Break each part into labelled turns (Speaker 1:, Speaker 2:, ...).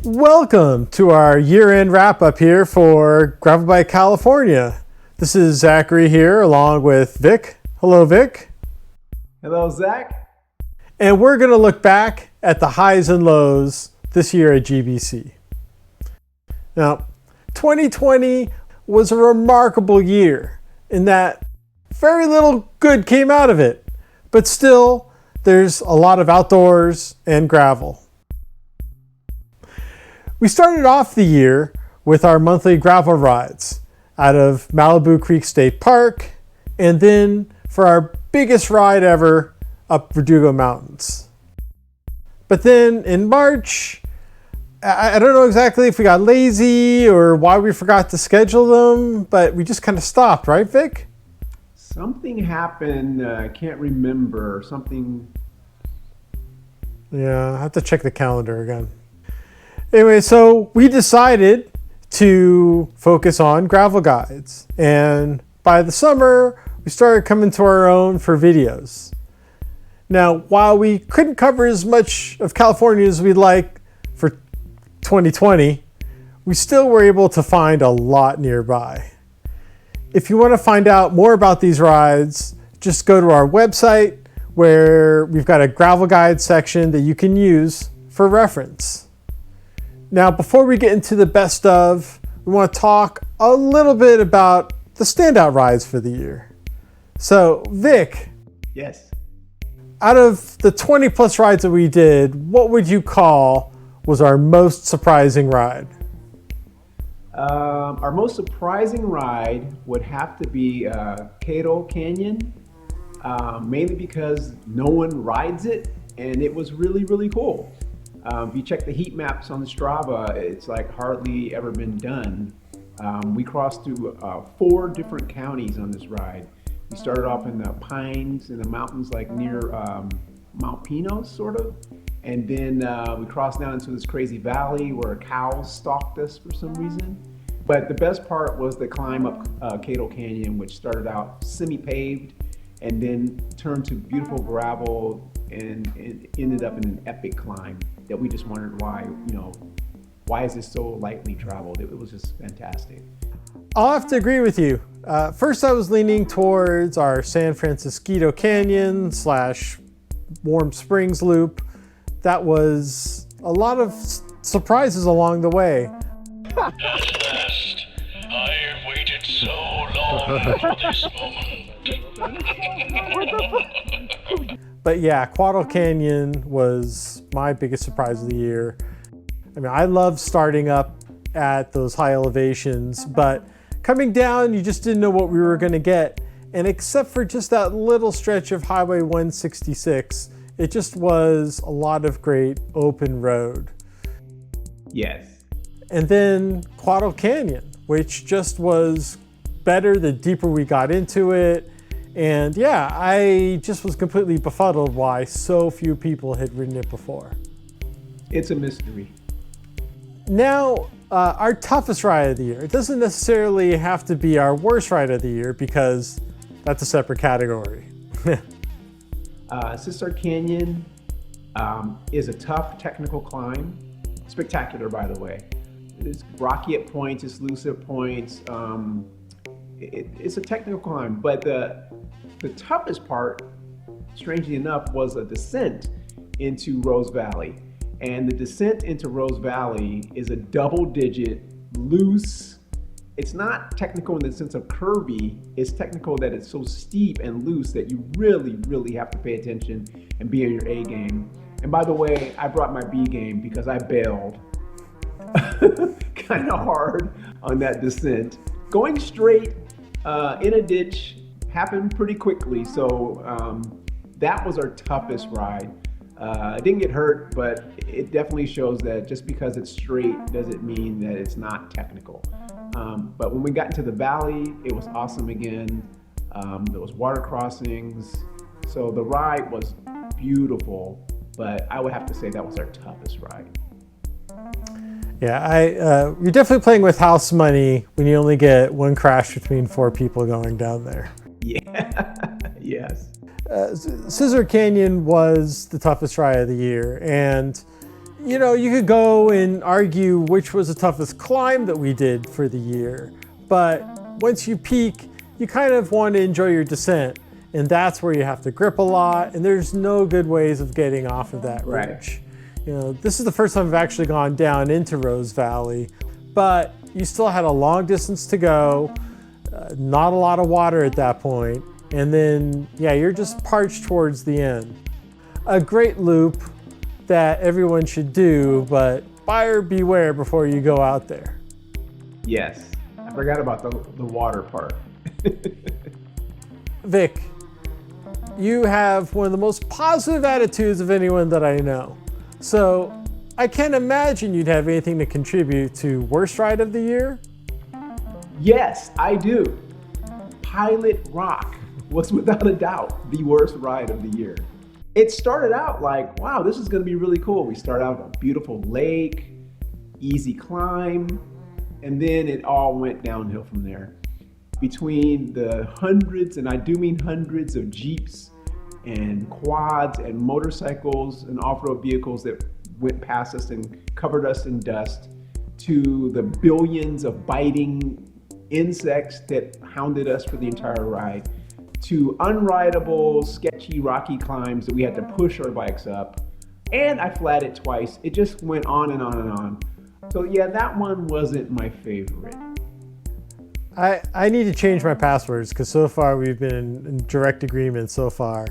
Speaker 1: Welcome to our year-end wrap-up here for Gravel Bike California. This is Zachary here along with Vic. Hello, Vic.
Speaker 2: Hello, Zach.
Speaker 1: And we're going to look back at the highs and lows this year at GBC. Now, 2020 was a remarkable year in that very little good came out of it, but still there's a lot of outdoors and gravel. We started off the year with our monthly gravel rides out of Malibu Creek State Park, and then for our biggest ride ever, up Verdugo Mountains. But then in March, I don't know exactly if we got lazy or why we forgot to schedule them, but we just kind of stopped, right, Vic?
Speaker 2: Something happened, I can't remember, something.
Speaker 1: Yeah, I have to check the calendar again. Anyway, so we decided to focus on gravel guides. And by the summer, we started coming to our own for videos. Now, while we couldn't cover as much of California as we'd like for 2020, we still were able to find a lot nearby. If you want to find out more about these rides, just go to our website where we've got a gravel guide section that you can use for reference. Now, before we get into the best of, we want to talk a little bit about the standout rides for the year. So, Vic.
Speaker 2: Yes.
Speaker 1: Out of the 20 plus rides that we did, what would you call was our most surprising ride?
Speaker 2: Our most surprising ride would have to be Caddo Canyon, mainly because no one rides it, and it was really, really cool. If you check the heat maps on the Strava, it's like hardly ever been done. We crossed through 4 different counties on this ride. We started off in the pines in the mountains, like near Mount Pinos, sort of. And then we crossed down into this crazy valley where cows stalked us for some reason. But the best part was the climb up Caddo Canyon, which started out semi-paved and then turned to beautiful gravel and ended up in an epic climb that we just wondered why is this so lightly traveled? It was just fantastic.
Speaker 1: I'll have to agree with you. First, I was leaning towards our San Francisco Canyon / Warm Springs loop. That was a lot of surprises along the way.
Speaker 3: At last, I have waited so long for this moment.
Speaker 1: But yeah, Quaddle Canyon was my biggest surprise of the year. I mean, I love starting up at those high elevations, but coming down, you just didn't know what we were going to get. And except for just that little stretch of Highway 166, it just was a lot of great open road.
Speaker 2: Yes.
Speaker 1: And then Quaddle Canyon, which just was better the deeper we got into it. And yeah, I just was completely befuddled why so few people had ridden it before.
Speaker 2: It's a mystery.
Speaker 1: Now, our toughest ride of the year. It doesn't necessarily have to be our worst ride of the year because that's a separate category.
Speaker 2: Sister Canyon is a tough technical climb. Spectacular, by the way. It's rocky at points, it's loose at points. It's a technical climb, but the toughest part, strangely enough, was a descent into Rose Valley. And the descent into Rose Valley is a double-digit, loose. It's not technical in the sense of curvy. It's technical that it's so steep and loose that you really, really have to pay attention and be on your A game. And by the way, I brought my B game because I bailed kind of hard on that descent. Going straight in a ditch happened pretty quickly, so that was our toughest ride. I didn't get hurt, but it definitely shows that just because it's straight doesn't mean that it's not technical. But when we got into the valley, it was awesome again. There was water crossings, so the ride was beautiful. but I would have to say that was our toughest ride.
Speaker 1: Yeah, you're definitely playing with house money when you only get one crash between 4 people going down there.
Speaker 2: Yeah, yes.
Speaker 1: Scissor Canyon was the toughest ride of the year, and you know, you could go and argue which was the toughest climb that we did for the year, but once you peak, you kind of want to enjoy your descent, and that's where you have to grip a lot, and there's no good ways of getting off of that
Speaker 2: Right.
Speaker 1: ridge. You know, this is the first time I've actually gone down into Rose Valley, but you still had a long distance to go, not a lot of water at that point, and then, yeah, you're just parched towards the end. A great loop that everyone should do, but buyer beware before you go out there.
Speaker 2: Yes, I forgot about the water part.
Speaker 1: Vic, you have one of the most positive attitudes of anyone that I know. So I can't imagine you'd have anything to contribute to worst ride of the year.
Speaker 2: Yes, I do. Pilot Rock was without a doubt the worst ride of the year. It started out like, wow, this is gonna be really cool. We start out a beautiful lake, easy climb, and then it all went downhill from there. Between the hundreds, and I do mean hundreds of Jeeps and quads and motorcycles and off-road vehicles that went past us and covered us in dust, to the billions of biting insects that hounded us for the entire ride, to unrideable, sketchy, rocky climbs that we had to push our bikes up, and I flatted twice. It just went on and on and on. So yeah, that one wasn't my favorite.
Speaker 1: I need to change my passwords because so far we've been in direct agreement so far.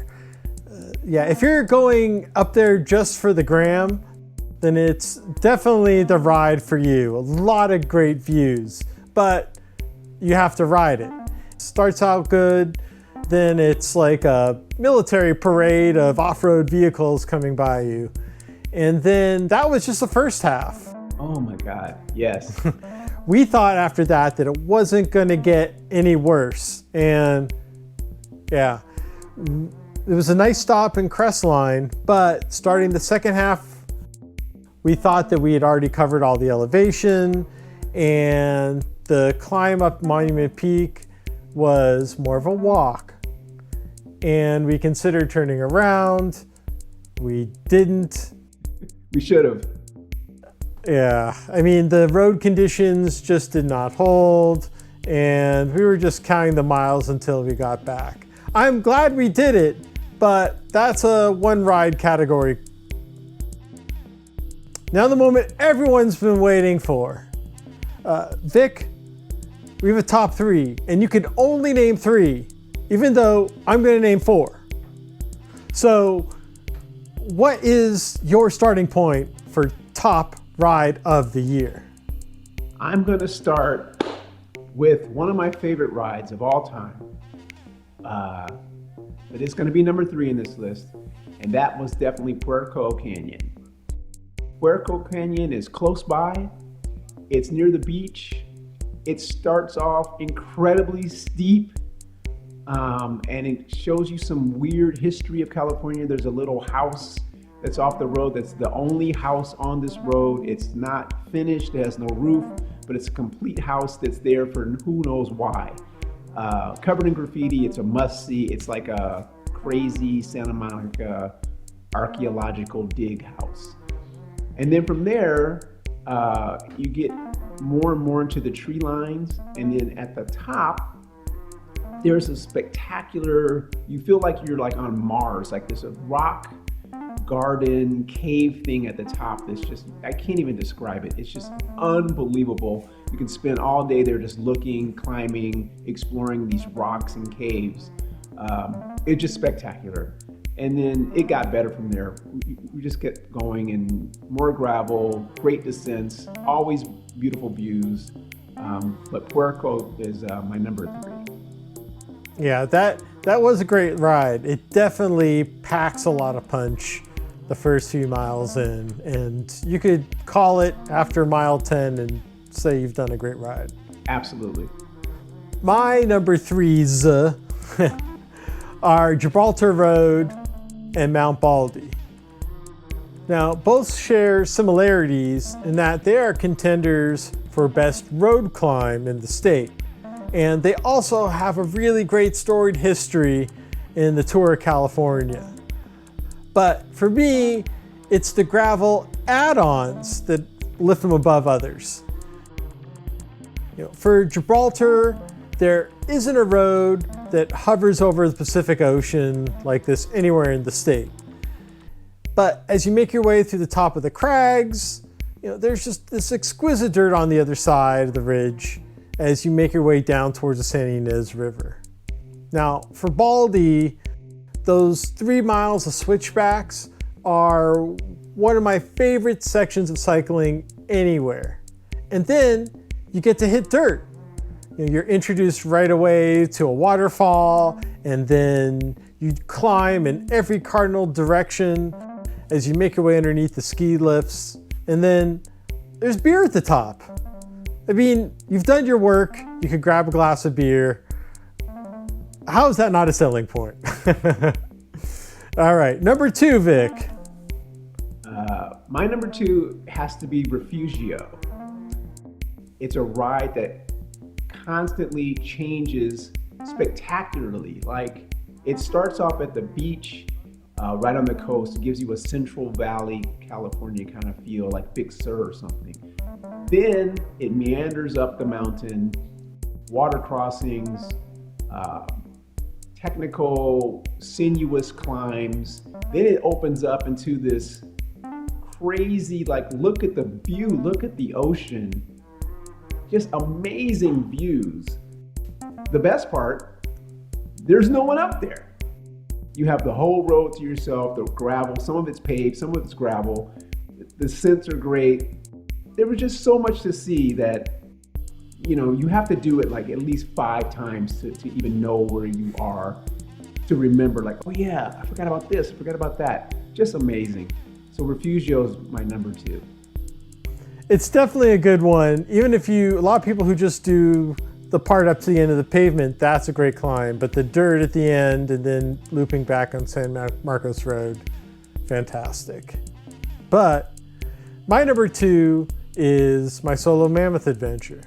Speaker 1: Yeah, if you're going up there just for the gram, then it's definitely the ride for you. A lot of great views, but you have to ride it. Starts out good, then it's like a military parade of off-road vehicles coming by you. And then that was just the first half.
Speaker 2: Oh my God, yes.
Speaker 1: We thought after that it wasn't gonna get any worse. And yeah, it was a nice stop in Crestline, but starting the second half, we thought that we had already covered all the elevation, and the climb up Monument Peak was more of a walk. And we considered turning around. We didn't.
Speaker 2: We should have.
Speaker 1: Yeah, I mean, the road conditions just did not hold, and we were just counting the miles until we got back. I'm glad we did it, but that's a one ride category. Now the moment everyone's been waiting for. Vic, we have a top 3, and you can only name 3, even though I'm gonna name 4. So what is your starting point for top ride of the year?
Speaker 2: I'm gonna start with one of my favorite rides of all time. But it's gonna be number 3 in this list, and that was definitely Puerco Canyon. Puerco Canyon is close by, it's near the beach, it starts off incredibly steep, and it shows you some weird history of California. There's a little house that's off the road that's the only house on this road. It's not finished, it has no roof, but it's a complete house that's there for who knows why. Covered in graffiti, it's a must-see. It's like a crazy Santa Monica archaeological dig house. And then from there, you get more and more into the tree lines, and then at the top, there's a spectacular, you feel like you're like on Mars, like there's a rock garden cave thing at the top that's just, I can't even describe it. It's just unbelievable. You can spend all day there just looking, climbing, exploring these rocks and caves. It's just spectacular. And then it got better from there. We just kept going, and more gravel, great descents, always beautiful views. But Puerco is my number 3.
Speaker 1: Yeah, that was a great ride. It definitely packs a lot of punch the first few miles in, and you could call it after mile 10 and say you've done a great ride.
Speaker 2: Absolutely.
Speaker 1: My number 3s are Gibraltar Road and Mount Baldy. Now, both share similarities in that they are contenders for best road climb in the state. And they also have a really great storied history in the Tour of California. But for me, it's the gravel add-ons that lift them above others. For Gibraltar, there isn't a road that hovers over the Pacific Ocean like this anywhere in the state. But as you make your way through the top of the crags, there's just this exquisite dirt on the other side of the ridge as you make your way down towards the Santa Ynez River. Now, for Baldy, those 3 miles of switchbacks are one of my favorite sections of cycling anywhere. And then you get to hit dirt. You're introduced right away to a waterfall, and then you climb in every cardinal direction as you make your way underneath the ski lifts. And then there's beer at the top. I mean, you've done your work, you could grab a glass of beer. How is that not a selling point? All right, number 2, Vic.
Speaker 2: My number 2 has to be Refugio. It's a ride that constantly changes spectacularly. Like, it starts off at the beach, right on the coast. It gives you a Central Valley, California kind of feel, like Big Sur or something. Then it meanders up the mountain, water crossings, technical, sinuous climbs. Then it opens up into this crazy, like, look at the view, look at the ocean. Just amazing views. The best part, there's no one up there. You have the whole road to yourself, the gravel, some of it's paved, some of it's gravel. The scents are great. There was just so much to see that, you have to do it like at least 5 times to even know where you are, to remember like, oh yeah, I forgot about this, I forgot about that. Just amazing. So Refugio is my number 2.
Speaker 1: It's definitely a good one. Even if a lot of people who just do the part up to the end of the pavement, that's a great climb. But the dirt at the end and then looping back on San Marcos Road, fantastic. But my number 2 is my solo mammoth adventure.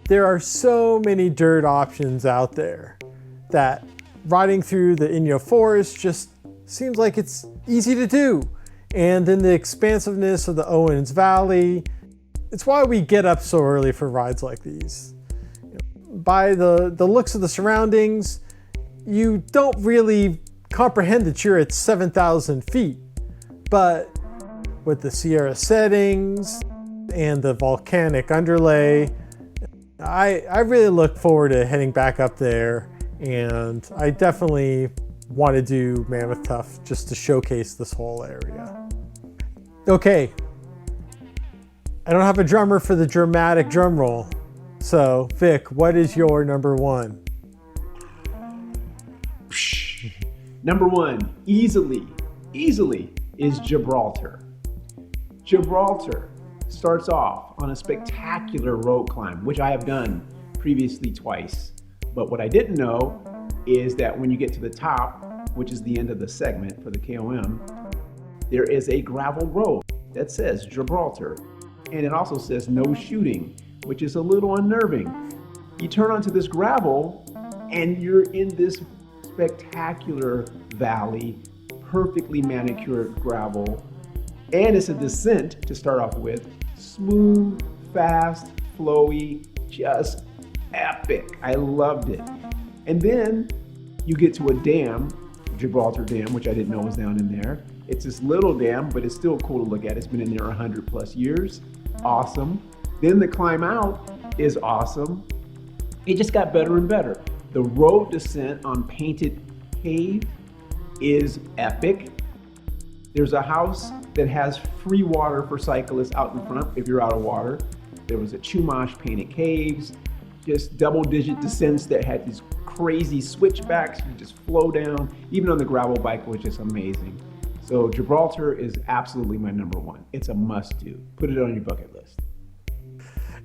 Speaker 1: There are so many dirt options out there that riding through the Inyo Forest just seems like it's easy to do. And then the expansiveness of the Owens Valley. It's why we get up so early for rides like these. By the looks of the surroundings, you don't really comprehend that you're at 7,000 feet. But with the Sierra settings and the volcanic underlay, I really look forward to heading back up there. And I definitely want to do Mammoth Tuff just to showcase this whole area. Okay, I don't have a drummer for the dramatic drum roll. So, Vic, what is your number 1?
Speaker 2: Number 1, easily, is Gibraltar. Gibraltar starts off on a spectacular road climb, which I have done previously twice. But what I didn't know is that when you get to the top, which is the end of the segment for the KOM, there is a gravel road that says Gibraltar. And it also says no shooting, which is a little unnerving. You turn onto this gravel and you're in this spectacular valley, perfectly manicured gravel. And it's a descent to start off with. Smooth, fast, flowy, just epic. I loved it. And then you get to a dam, Gibraltar Dam, which I didn't know was down in there. It's this little dam, but it's still cool to look at. It's been in there 100 plus years. Awesome. Then the climb out is awesome. It just got better and better. The road descent on Painted Cave is epic. There's a house that has free water for cyclists out in front if you're out of water. There was a Chumash Painted Caves, just double-digit descents that had these crazy switchbacks. You just flow down. Even on the gravel bike, which is amazing. So Gibraltar is absolutely my number 1. It's a must-do. Put it on your bucket list.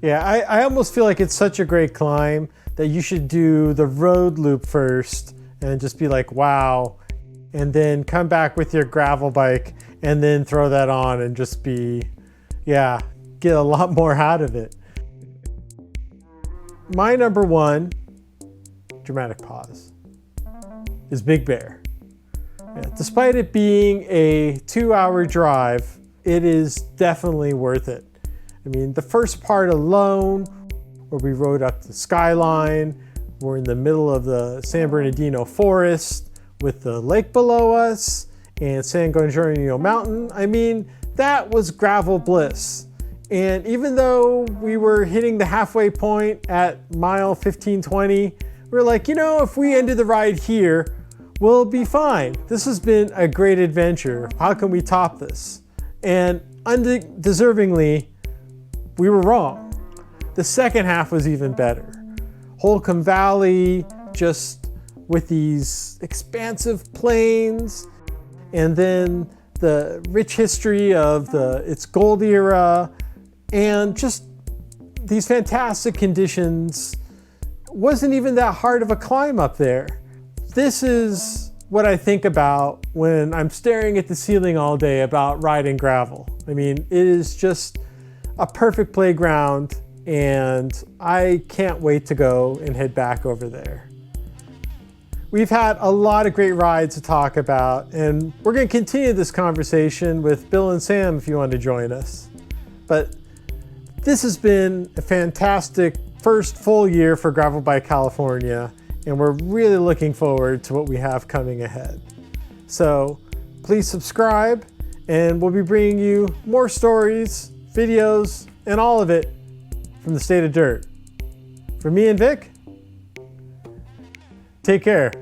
Speaker 1: Yeah, I almost feel like it's such a great climb that you should do the road loop first and just be like, wow, and then come back with your gravel bike and then throw that on and just get a lot more out of it. My number one, dramatic pause, is Big Bear. Yeah, despite it being a 2-hour drive, it is definitely worth it. I mean, the first part alone, where we rode up the skyline, we're in the middle of the San Bernardino forest with the lake below us and San Gonzalo Mountain. I mean, that was gravel bliss. And even though we were hitting the halfway point at mile 1520, we're like, if we ended the ride here, we'll be fine. This has been a great adventure. How can we top this? And undeservingly, we were wrong. The second half was even better. Holcomb Valley, just with these expansive plains, and then the rich history of its gold era, and just these fantastic conditions. Wasn't even that hard of a climb up there. This is what I think about when I'm staring at the ceiling all day about riding gravel. I mean, it is just a perfect playground, and I can't wait to go and head back over there. We've had a lot of great rides to talk about, and we're going to continue this conversation with Bill and Sam if you want to join us. But this has been a fantastic first full year for Gravel Bike California, and we're really looking forward to what we have coming ahead. So please subscribe, and we'll be bringing you more stories, videos, and all of it from the state of dirt. For me and Vic, take care.